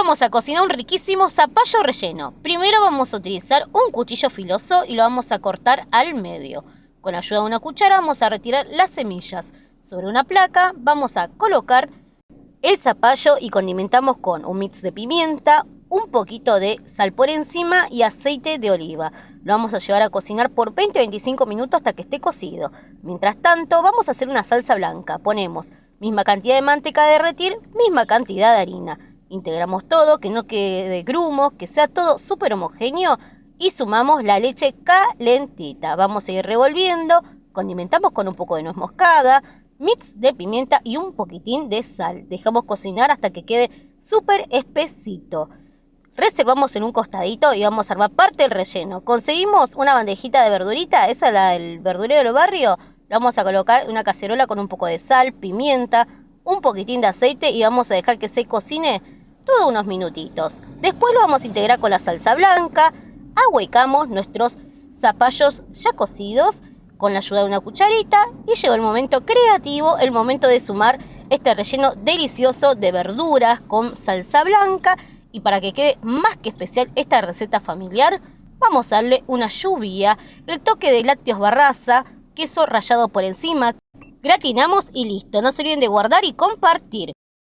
vamos a cocinar un riquísimo zapallo relleno. Primero vamos a utilizar un cuchillo filoso y lo vamos a cortar al medio. Con la ayuda de una cuchara vamos a retirar las semillas. Sobre una placa vamos a colocar el zapallo y condimentamos con un mix de pimienta, un poquito de sal por encima y aceite de oliva. Lo vamos a llevar a cocinar por 20-25 minutos hasta que esté cocido. Mientras tanto vamos a hacer una salsa blanca. Ponemos misma cantidad de manteca a derretir, misma cantidad de harina. Integramos todo, que no quede grumos, que sea todo súper homogéneo y sumamos la leche calentita. Vamos a ir revolviendo, condimentamos con un poco de nuez moscada, mix de pimienta y un poquitín de sal. Dejamos cocinar hasta que quede súper espesito. Reservamos en un costadito y vamos a armar parte del relleno. Conseguimos una bandejita de verdurita, esa es la del verdurero del barrio. La vamos a colocar en una cacerola con un poco de sal, pimienta, un poquitín de aceite y vamos a dejar que se cocine todos unos minutitos. Después lo vamos a integrar con la salsa blanca. Ahuecamos nuestros zapallos ya cocidos con la ayuda de una cucharita y llegó el momento creativo, el momento de sumar este relleno delicioso de verduras con salsa blanca. Y para que quede más que especial esta receta familiar, vamos a darle una lluvia, el toque de lácteos Barraza, queso rallado por encima, gratinamos y listo. No se olviden de guardar y compartir.